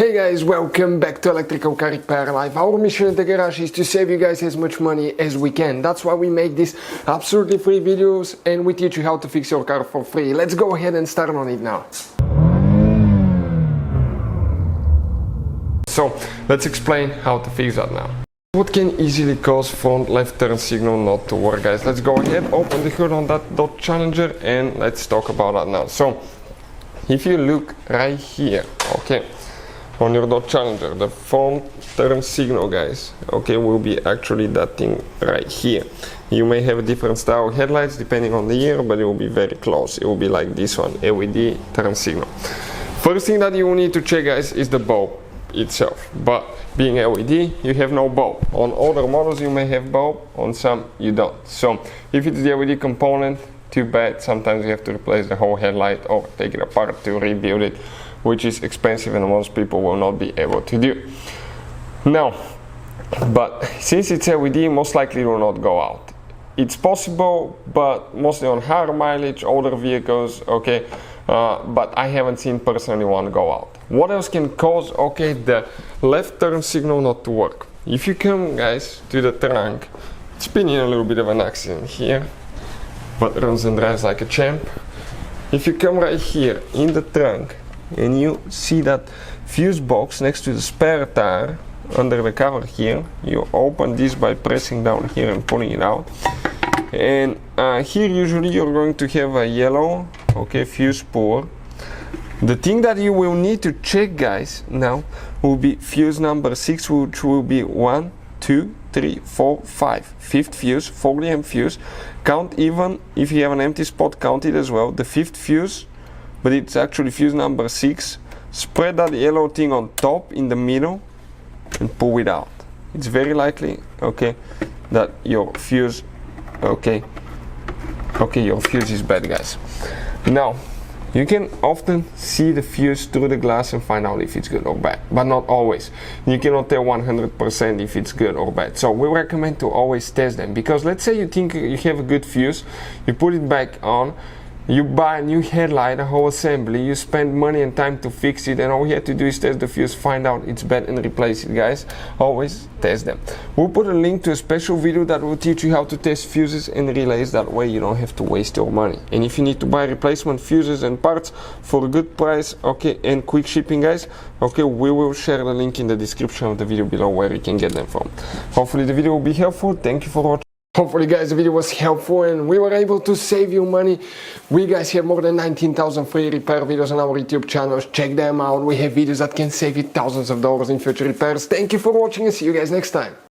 Hey guys, welcome back to Electrical Car Repair Live. Our mission at the garage is to save you guys as much money as we can. That's why we make these absolutely free videos and we teach you how to fix your car for free. Let's go ahead and start on it now. So let's explain how to fix that now. What can easily cause front left turn signal not to work, guys? Let's go ahead, open the hood on that Dodge Challenger and let's talk about that now. So if you look right here, okay, on your Dodge Challenger, the front turn signal, guys, okay, will be actually that thing right here. You may have a different style of headlights depending on the year, but it will be very close. It will be like this one, LED turn signal. First thing that you will need to check, guys, is the bulb itself. But being LED, you have no bulb. On older models you may have bulb, on some you don't. So if it's the LED component, too bad. Sometimes you have to replace the whole headlight or take it apart to rebuild it, which is expensive and most people will not be able to do. Now, but since it's LED, most likely it will not go out. It's possible, but mostly on higher mileage, older vehicles, okay, but I haven't seen personally one go out. What else can cause, okay, the left turn signal not to work? If you come, guys, to the trunk, it's been in a little bit of an accident here, but runs and drives like a champ. If you come right here in the trunk and you see that fuse box next to the spare tire under the cover here, you open this by pressing down here and pulling it out. And here usually you're going to have a yellow, okay, fuse puller. The thing that you will need to check, guys, now will be fuse number 6, which will be 1, 2, 3, 4, 5. Fifth fuse, 40 amp fuse. Count, even if you have an empty spot, count it as well. The fifth fuse, but it's actually fuse number 6. Spread that yellow thing on top in the middle and pull it out. It's very likely, okay, that your fuse, okay, your fuse is bad, guys. Now, you can often see the fuse through the glass and find out if it's good or bad, but not always. You cannot tell 100% if it's good or bad. So we recommend to always test them, because let's say you think you have a good fuse, you put it back on, you buy a new headlight, a whole assembly, you spend money and time to fix it, and all you have to do is test the fuse, find out it's bad and replace it, guys. Always test them. We'll put a link to a special video that will teach you how to test fuses and relays. That way you don't have to waste your money. And if you need to buy replacement fuses and parts for a good price, okay, and quick shipping, guys, okay, we will share the link in the description of the video below where you can get them from. Hopefully the video will be helpful. Thank you for watching. Hopefully, guys, the video was helpful and we were able to save you money. We, guys, have more than 19,000 free repair videos on our YouTube channels. Check them out. We have videos that can save you thousands of dollars in future repairs. Thank you for watching and see you guys next time.